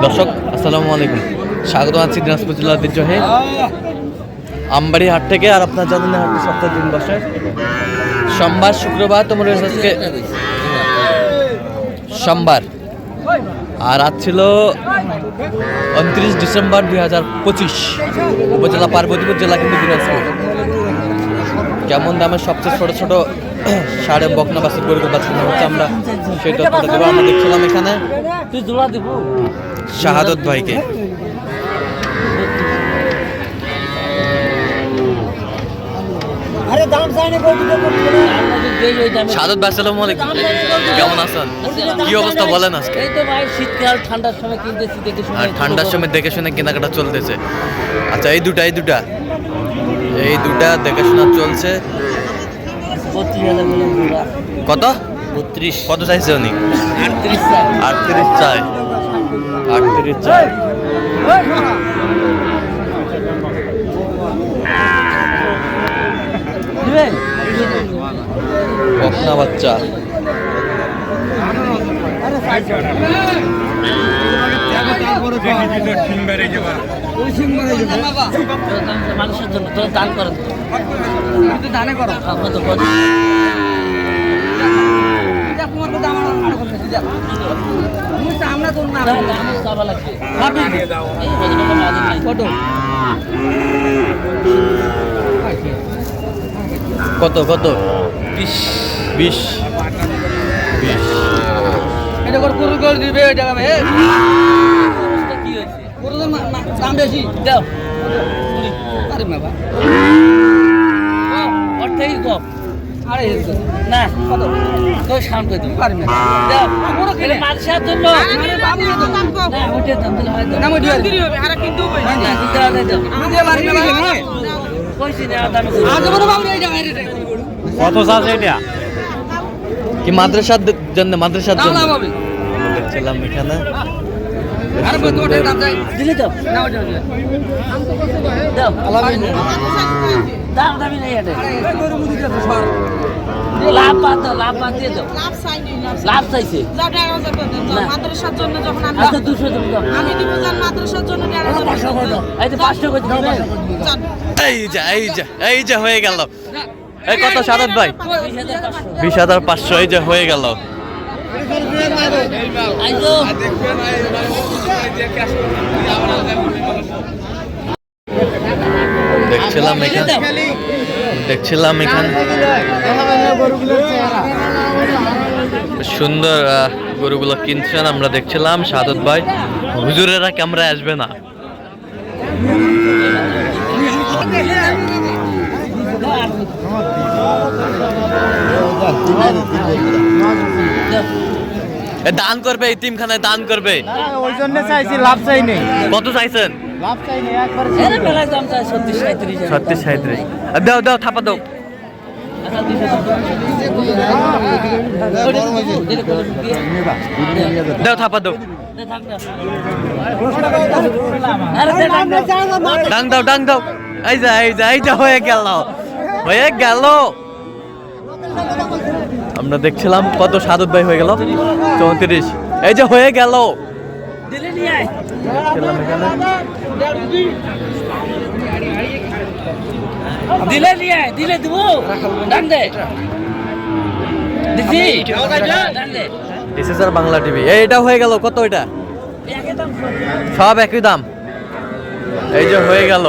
দর্শক আসসালামু আলাইকুম, স্বাগত আছি দিনাজপুর জেলার ঐতিহ্যবাহী আমবাড়ি হাট থেকে। আর আপনার জানেন হাটটি সপ্তাহে দিন বসে সোমবার, শুক্রবার। তোমার আজকে সোমবার আর আজ ছিল 29 ডিসেম্বর 2025। উপজেলা পার্বতীপুর, জেলা কিন্তু দিনাজপুর। কেমন দামের সবচেয়ে ছোট ছোট সাড়ে বকনা বাছুর গরু বাছুর হচ্ছে, আমরা সেই তথ্যটা দেবো। আমরা দেখছিলাম এখানে শাহাদত ভাইকে। শাহাদত ভাই আসসালামু আলাইকুম, কেমন আছেন? কি অবস্থা বলেন আজকে? এই তো ভাই শীতকাল, ঠান্ডার সময় কিনতেছি দেখে শুনে। আর ঠান্ডার সময় দেখে শুনে কেনাকাটা চলতেছে। আচ্ছা, এই দুটা দেখাশোনা চলছে। 32,000 কত? 32। কত চাইছে উনি? 38 38 চাই। 38 চাই। বকনা বাচ্চা। মানুষের জন্য তো দান করেন, দানে করো। কত কত? 20 20 এটা করে দিবে। ওই জায়গা ভাই কি হয়েছে? দাম বেশি দাও। আরে বাবা অর্ধেকই কম। আরে না কত তো শান্ত করে দিবি পারি না। দাও বড় খেলে মালসার জন্য না ওটা দাম দিলে হয় না। ওটা দিবি হবে আর কিন্তু হবে না। দিতে হবে তো আমি পারি না ভাই। কইছি না দাম আজ বড় বাবু এই জায়গা রে কত চাষ এটা? কি মাদ্রাসার জন্য? মাদ্রাসার জন্য দেখছিলাম এখানে। আর কত দাম চাই দিলি তো না ওটা দাও দাম দামি নেই এটা। গরু মুদি তো সর লাভ বাদ দিয়ে দাও। লাভ চাইছে মাদ্রাসার জন্য যখন আমি আচ্ছা 200 দাও। আমি দিব জান মাদ্রাসার জন্য 1,500 দাও। এই যে 500 করে দাও। এই যে হয়ে গেল। এই কত শাহাদত ভাই? 20,500। এই যে হয়ে গেল। দেখছিলাম এখানে সুন্দর গরুগুলো কিনছেন। আমরা দেখছিলাম শাহাদত ভাই। হুজুরেরা ক্যামেরায় আসবে না। দান করবে, ইতিমখানায় দান করবে। ওই জন্য চাইছি, লাভ চাই নেই। কত চাইছেন? লাভ চাই নেই একবার। এর বেলায় দাম চাই 37 37। দাও দাও, থাপা দাও। দাও থাপা দাও। ডাং দাও। এই যা হয়ে গেল। আমরা দেখছিলাম কত শাহাদত ভাই হয়ে গেল 34। এই যে হয়ে গেল। দিলে দিব ডান দে দিছি ডান দে। SSR Bangla TV. এইটা হয়ে গেল। কত এটা? সব একই দাম। এই যে হয়ে গেল।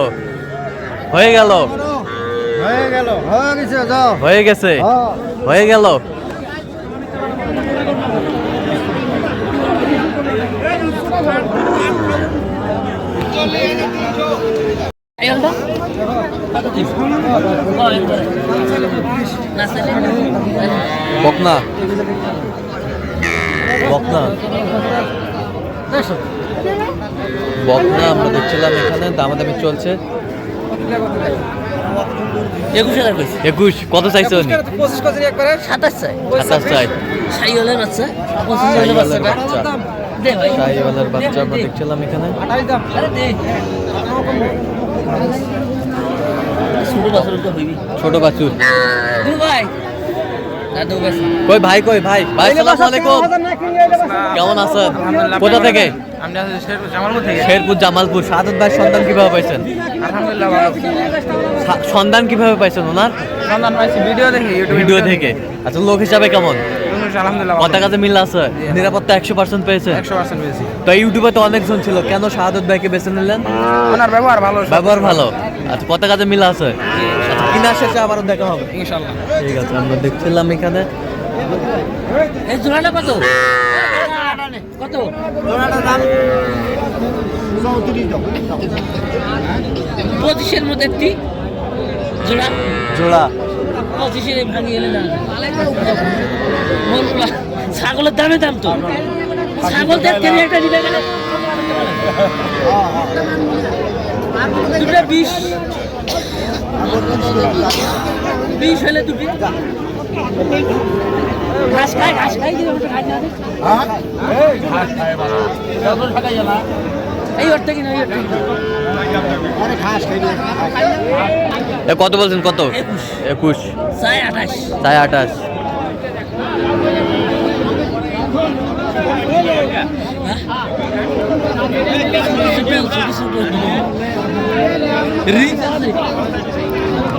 বকনা আমরা দেখছিলাম এখানে দামাদামি চলছে। 21। কত চাইছে উনি? 27 চাই। 27 চাই। শাইওয়ালের বাচ্চা 25 বাচ্চা দে ভাই। শাইওয়ালের বাচ্চা আমরা দেখছিলাম এখানে। আরে দে ছোট বাছুর ভাই। কই ভাই আসসালামু আলাইকুম। কেমন আছেন? কোথা থেকে? আমি আছি জামালপুর থেকে। শেরপুর জামালপুর। শাহাদত ভাই সন্ধান কিভাবে পাইছেন? আলহামদুলিল্লাহ ভালো। সন্ধান কিভাবে পাইছেন ওনার? সন্ধান পাইছি ভিডিও দেখে, ইউটিউবে ভিডিও থেকে। আচ্ছা, লোক হিসাবে কেমন? আলহামদুলিল্লাহ কথা কাছে মিল আছে? নিরাপত্তা 100% পেয়েছে? 100% পেয়েছি। তো ইউটিউবে তো অনেকজন ছিল, কেন শাহাদত ভাইকে বেছে নিলেন? ওনার ব্যবহার ভালো, ব্যবহার ভালো। আচ্ছা, কথা কাছে মিল আছে? আচ্ছা, কিনা শেষে আবারও দেখা হবে ইনশাআল্লাহ। ঠিক আছে। আমরা দেখছিলাম এখানে এই জোড়াটা কত? কত? 25-এর মধ্যে একটি জোড়া, জোড়া 25-এর ভাঙিয়ে এলে না। মনগুলা ছাগলের দামে দাম তো, ছাগল দেখতে একটা দিতে গেলে দুটো 20 হলে দুটি ঘাস খাই দিবে এই অর্থে কিনা এই অর্থে কত বলছেন? কত? 21। 28 তাই 28।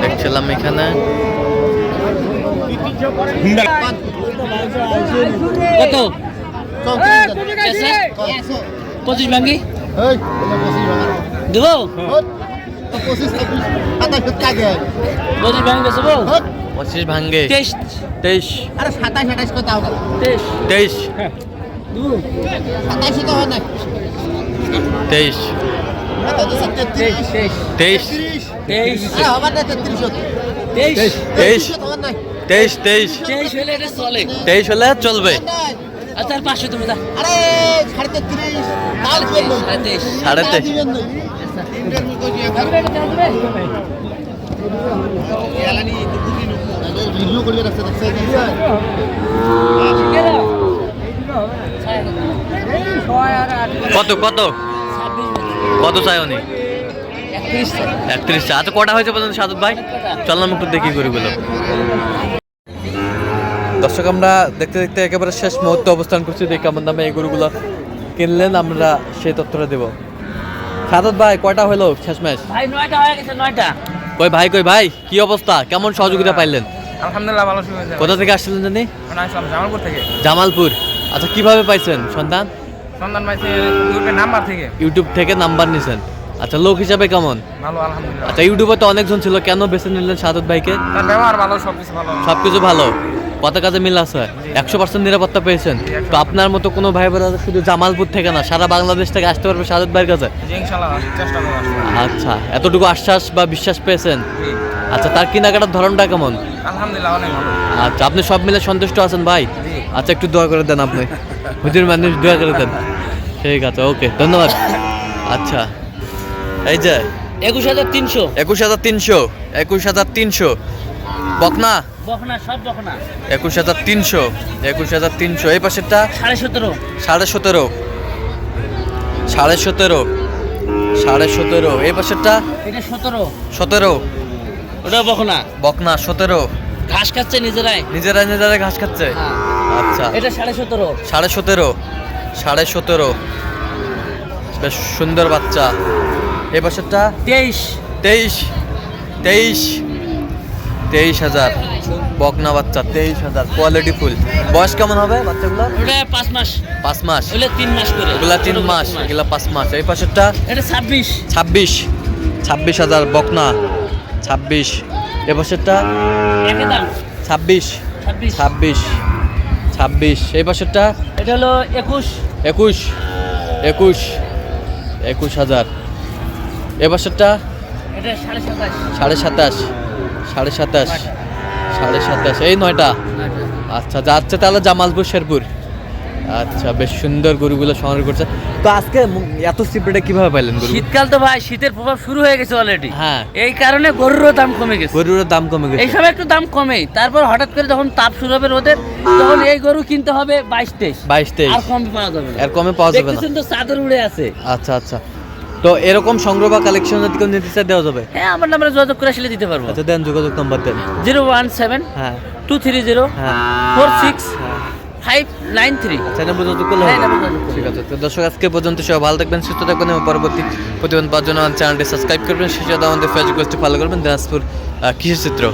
দেখছিলাম এখানে কত? 25 ভাঙ্গি দেবো, 25 ভাঙ্গি বেসবো, 25 ভাঙ্গে 23 23 আরে 27 28 কত আও 23 23 দেবো 27 তো হয় না 23 23 23 আরে হবে না 33 23 23 23 হলে এটা চলে, 23 হলে চলবে। আচ্ছা 500 তুমি দাও। আরে 33.5 কাল করলো 23 23 ভিডিও করে রাখতে দেখছে কত কত কত চাই উনি? 31। আচ্ছা, কটা হয়েছে পর্যন্ত সাদত ভাই? চললাম একটু দেখি গরুগুলো। দর্শক, আমরা দেখতে দেখতে একেবারে শেষ মুহূর্তে অবস্থান করছি। দেখি কেমন দামে এই গরুগুলো কিনলেন, আমরা সেই তথ্যটা দেবো। সাদত ভাই, কয়টা হলো শেষমেশ? ভাই 9টা হয়ে গেছে, 9টা। কই ভাই কি অবস্থা? কেমন সহযোগিতা পাইলেন? আলহামদুলিল্লাহ ভালো শুনেছি। কোথা থেকে আসছিলেন জানি? আমি আসলাম জামালপুর থেকে। জামালপুর। আচ্ছা, কিভাবে পাইছেন সন্ধান? সন্ধান পাইছি ইউটিউবের নাম্বার থেকে। ইউটিউব থেকে নাম্বার নিছেন। আচ্ছা, লোক হিসাবে কেমন? ভালো আলহামদুলিল্লাহ। আচ্ছা, ইউটিউবে তো অনেকজন ছিল, কেন বেছে নিলেন সাদত ভাইকে? তার ব্যবহার ভালো, সবকিছু ভালো। সবকিছু ভালো, কথা কাজে মিল আছে, 100% নিরাপত্তা পেয়েছেন। তো আপনার মতো কোনো ভাই বোনেরা শুধু জামালপুর থেকে না, সারা বাংলাদেশ থেকে আসতে পারবে সাদত ভাইয়ের কাছে। জি ইনশাআল্লাহ চেষ্টা করব আসতে। আচ্ছা, এতটুকু আশ্বাস বা বিশ্বাস পেয়েছেন? জি আচ্ছা, তার কেনাকাটার ধরনটা কেমন? আলহামদুলিল্লাহ অনেক ভালো। আচ্ছা, আপনি সব মিলে সন্তুষ্ট আছেন ভাই? জি। আচ্ছা, একটু দোয়া করে দেন আপনি, হুজুর মানুষ দোয়া করে দেন। ঠিক আছে, ওকে, ধন্যবাদ। আচ্ছা, এই যে 21300 21300 21300 বকনা বকনা, সব বকনা 21300 এই পাশেরটা 17.5 17.5 17.5 এই পাশেরটা এটা 17, 17 ওটা বকনা বকনা 17 ঘাস খাচ্ছে নিজেরাই। নিজেরা ঘাস খাচ্ছে। আচ্ছা, এটা 17.5 17.5 বেশ সুন্দর বাচ্চা। এই পাশেরটা 23,000 বকনা বাচ্চা, 23,000 কোয়ালিটি ফুল। বয়স কেমন হবে বাচ্চাগুলো? ওটা 5 মাস, 5 মাস। ওগুলো 3 মাস করে, এগুলা 3 মাস, এগুলা 5 মাস। এই পাশেরটা এটা 26,000 বকনা, 26। এই পাশেরটা একই দাম 26। এই পাশেরটা এটা হলো 21,000। এই পাশেরটা এটা 27,500 এই 9টা। আচ্ছা, যাচ্ছে তাহলে জামালপুর শেরপুর। আচ্ছা, বেশ সুন্দর গরুগুলো সংগ্রহ করছে। তো আজকে এত সিপ্রেটে কিভাবে পাইলেন গরু? শীতকাল তো ভাই, শীতের প্রভাব শুরু হয়ে গেছে অলরেডি। হ্যাঁ, এই কারণে গরুরও দাম কমে গেছে। গরুর দাম কমে গেছে। এই সময় একটু দাম কমে, তারপর হঠাৎ করে যখন তাপ শুরু হবে রোদের, তখন এই গরু কিনতে হবে 22-23, আর কমে পাওয়া যাবে না। এর কমে পাওয়া যাবে না। দেখতেছেন তো চাদর উড়ে আছে। আচ্ছা, তো এরকম সংগ্রহ বা কালেকশন যদি কেউ নিতে চায় দেওয়া যাবে? হ্যাঁ, আমার নাম্বারে যোগাযোগ করে আসলে দিতে পারবো। আচ্ছা, দেন, যোগাযোগ নাম্বার দেন। 017 হ্যাঁ 230 হ্যাঁ 46 593। আচ্ছা এটা বুঝতে করলে হ্যাঁ, হবে? এটা বুঝতে হবে। ঠিক আছে তো দর্শক আজকে পর্যন্ত সবাই ভালো থাকবেন সুস্থ থাকবেন এবং পরবর্তী প্রতিবেদন পাওয়ার জন্য আমার চ্যানেলটি সাবস্ক্রাইব করবেন সেই সাথে আমাদের ফেসবুক পেজটি ফলো করবেন দিনাজপুর কৃষি চিত্র।